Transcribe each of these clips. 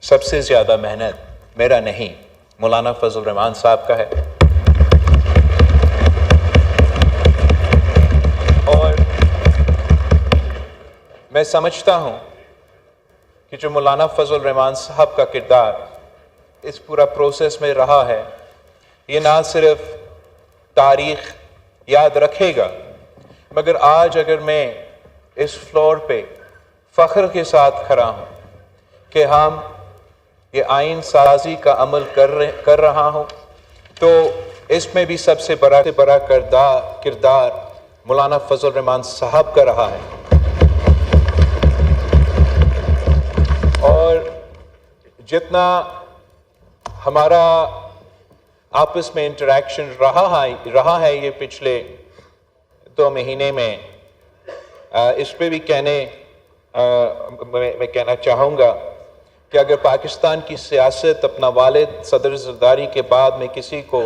سب سے زیادہ محنت میرا نہیں، مولانا فضل الرحمان صاحب کا ہے، اور میں سمجھتا ہوں کہ جو مولانا فضل الرحمان صاحب کا کردار اس پورا پروسیس میں رہا ہے، یہ نہ صرف تاریخ یاد رکھے گا، مگر آج اگر میں اس فلور پہ فخر کے ساتھ کھڑا ہوں کہ ہم یہ آئین سازی کا عمل کر رہا ہوں، تو اس میں بھی سب سے بڑا کردار مولانا فضل الرحمان صاحب کا رہا ہے۔ اور جتنا ہمارا آپس میں انٹریکشن رہا ہے یہ پچھلے 2 مہینے میں، اس پہ بھی میں کہنا چاہوں گا کہ اگر پاکستان کی سیاست اپنا والد صدر زرداری کے بعد میں کسی کو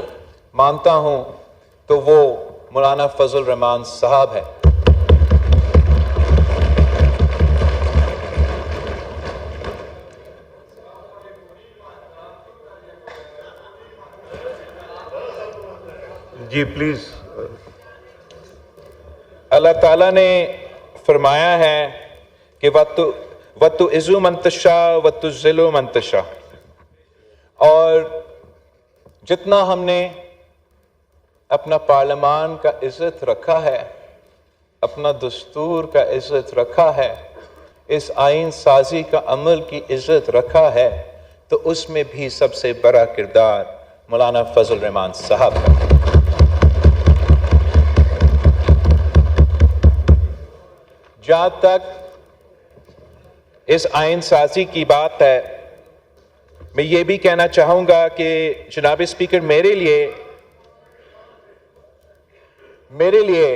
مانتا ہوں تو وہ مولانا فضل الرحمان صاحب ہے۔ جی پلیز۔ اللہ تعالیٰ نے فرمایا ہے کہ وَتُعِزُّ مَن تَشَاءُ وَتُذِلُّ مَن تَشَاءُ، اور جتنا ہم نے اپنا پارلیمان کا عزت رکھا ہے، اپنا دستور کا عزت رکھا ہے، اس آئین سازی کا عمل کی عزت رکھا ہے، تو اس میں بھی سب سے بڑا کردار مولانا فضل الرحمان صاحب کا۔ جہاں تک اس آئین سازی کی بات ہے، میں یہ بھی کہنا چاہوں گا کہ جناب اسپیکر، میرے لیے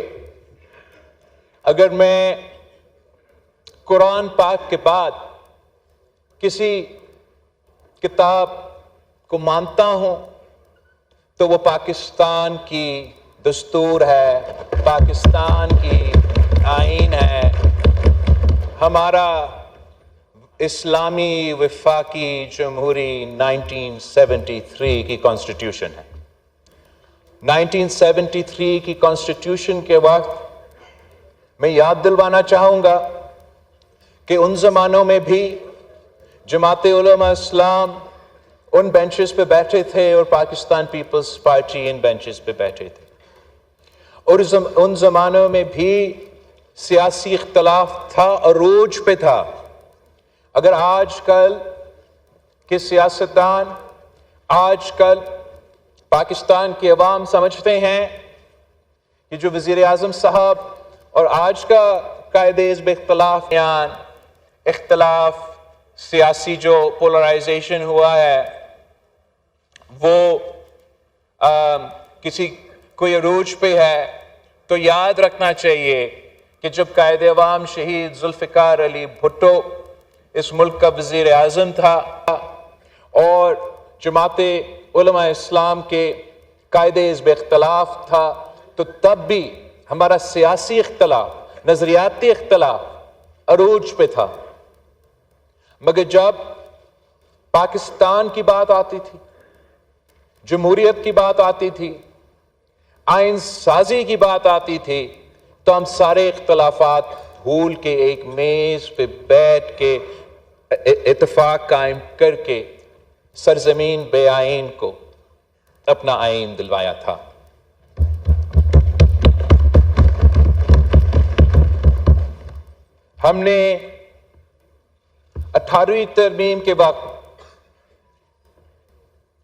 اگر میں قرآن پاک کے بعد کسی کتاب کو مانتا ہوں تو وہ پاکستان کی دستور ہے، پاکستان کی آئین ہے، ہمارا اسلامی وفاقی جمہوری 1973 کی کانسٹیٹیوشن ہے۔ 1973 کی کانسٹیٹیوشن کے وقت میں یاد دلوانا چاہوں گا کہ ان زمانوں میں بھی جماعت علماء اسلام ان بینچز پہ بیٹھے تھے اور پاکستان پیپلز پارٹی ان بینچز پہ بیٹھے تھے، اور ان زمانوں میں بھی سیاسی اختلاف تھا، عروج پہ تھا۔ اگر آج کل کے سیاستدان، آج کل پاکستان کی عوام سمجھتے ہیں کہ جو وزیر اعظم صاحب اور آج کا قائد حزب اختلاف سیاسی جو پولرائزیشن ہوا ہے وہ کوئی عروج پہ ہے، تو یاد رکھنا چاہیے کہ جب قائد عوام شہید ذوالفقار علی بھٹو اس ملک کا وزیر اعظم تھا اور جماعت علماء اسلام کے قائد حزب اختلاف تھا، تو تب بھی ہمارا سیاسی اختلاف، نظریاتی اختلاف عروج پہ تھا، مگر جب پاکستان کی بات آتی تھی، جمہوریت کی بات آتی تھی، آئین سازی کی بات آتی تھی، تو ہم سارے اختلافات بھول کے ایک میز پہ بیٹھ کے اتفاق قائم کر کے سرزمین بے آئین کو اپنا آئین دلوایا تھا۔ ہم نے 18ویں ترمیم کے وقت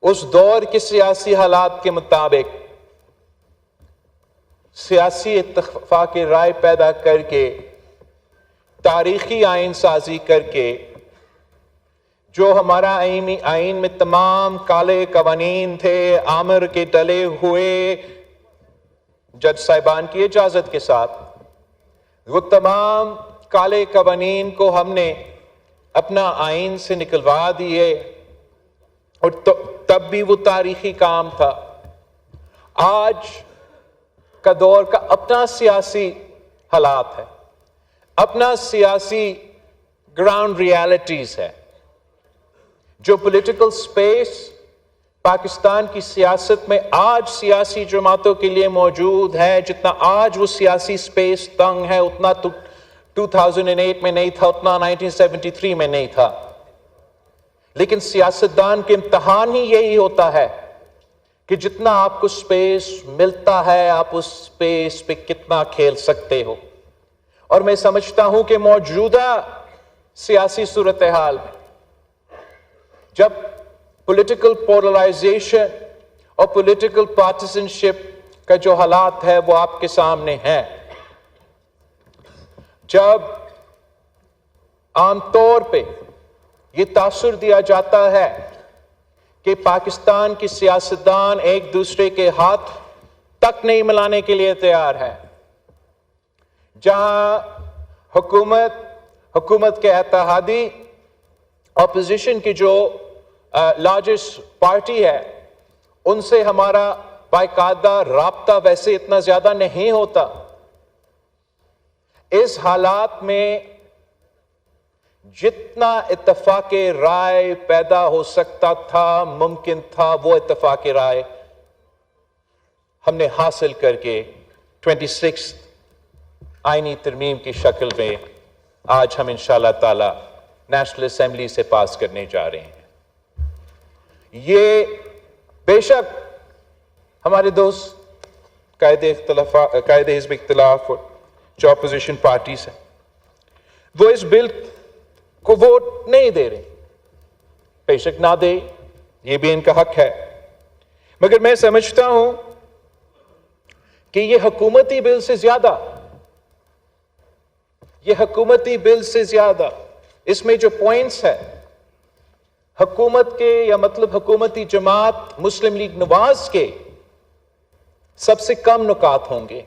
اس دور کے سیاسی حالات کے مطابق سیاسی اتفاق رائے پیدا کر کے تاریخی آئین سازی کر کے جو ہمارا آئین میں تمام کالے قوانین تھے، آمر کے ڈلے ہوئے جج صاحبان کی اجازت کے ساتھ، وہ تمام کالے قوانین کو ہم نے اپنا آئین سے نکلوا دیے، اور تب بھی وہ تاریخی کام تھا۔ آج کا دور کا اپنا سیاسی حالات ہے، اپنا سیاسی گراؤنڈ ریالٹیز ہے، جو پولیٹیکل سپیس پاکستان کی سیاست میں آج سیاسی جماعتوں کے لیے موجود ہے، جتنا آج وہ سیاسی سپیس تنگ ہے، اتنا تو 2008 میں نہیں تھا، اتنا 1973 میں نہیں تھا. لیکن سیاستدان کے امتحان ہی یہی ہوتا ہے کہ جتنا آپ کو سپیس ملتا ہے آپ اس سپیس پہ کتنا کھیل سکتے ہو. اور میں سمجھتا ہوں کہ موجودہ سیاسی صورتحال میں جب پولیٹیکل پولرائزیشن اور پولیٹیکل پارٹیسنشپ کا جو حالات ہے وہ آپ کے سامنے ہیں، جب عام طور پہ یہ تاثر دیا جاتا ہے کہ پاکستان کی سیاستدان ایک دوسرے کے ہاتھ تک نہیں ملانے کے لیے تیار ہے، جہاں حکومت کے اتحادی اپوزیشن کی جو لارجسٹ پارٹی ہے ان سے ہمارا باقاعدہ رابطہ ویسے اتنا زیادہ نہیں ہوتا. اس حالات میں جتنا اتفاق رائے پیدا ہو سکتا تھا، ممکن تھا، وہ اتفاق رائے ہم نے حاصل کر کے 26 آئینی ترمیم کی شکل میں آج ہم انشاءاللہ تعالی نیشنل اسمبلی سے پاس کرنے جا رہے ہیں. یہ بے شک ہمارے دوست قائد حزب اختلاف جو اپوزیشن پارٹیز ہیں وہ اس بل کو ووٹ نہیں دے رہے، بے شک نہ دے، یہ بھی ان کا حق ہے. مگر میں سمجھتا ہوں کہ یہ حکومتی بل سے زیادہ اس میں جو پوائنٹس ہے حکومت کے یا مطلب حکومتی جماعت مسلم لیگ نواز کے سب سے کم نکات ہوں گے.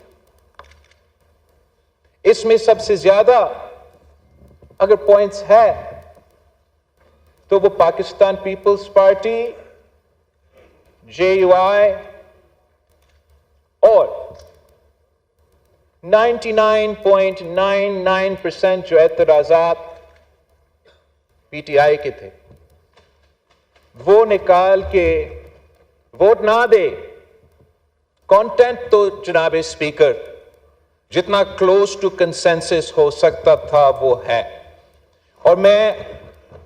اس میں سب سے زیادہ اگر پوائنٹس ہے تو وہ پاکستان پیپلز پارٹی، JUI اور 99.99% جو اعتراضات PTI کے تھے وہ نکال کے ووٹ نہ دے. کانٹینٹ تو جناب اسپیکر جتنا کلوز ٹو کنسنسس ہو سکتا تھا وہ ہے، اور میں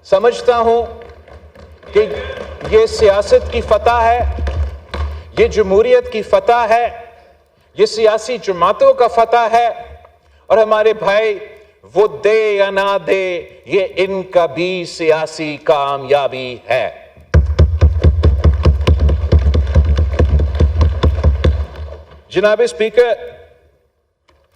سمجھتا ہوں کہ یہ سیاست کی فتح ہے، یہ جمہوریت کی فتح ہے، یہ سیاسی جماعتوں کا فتح ہے، اور ہمارے بھائی وہ دے یا نہ دے یہ ان کا بھی سیاسی کامیابی ہے. جناب اسپیکر،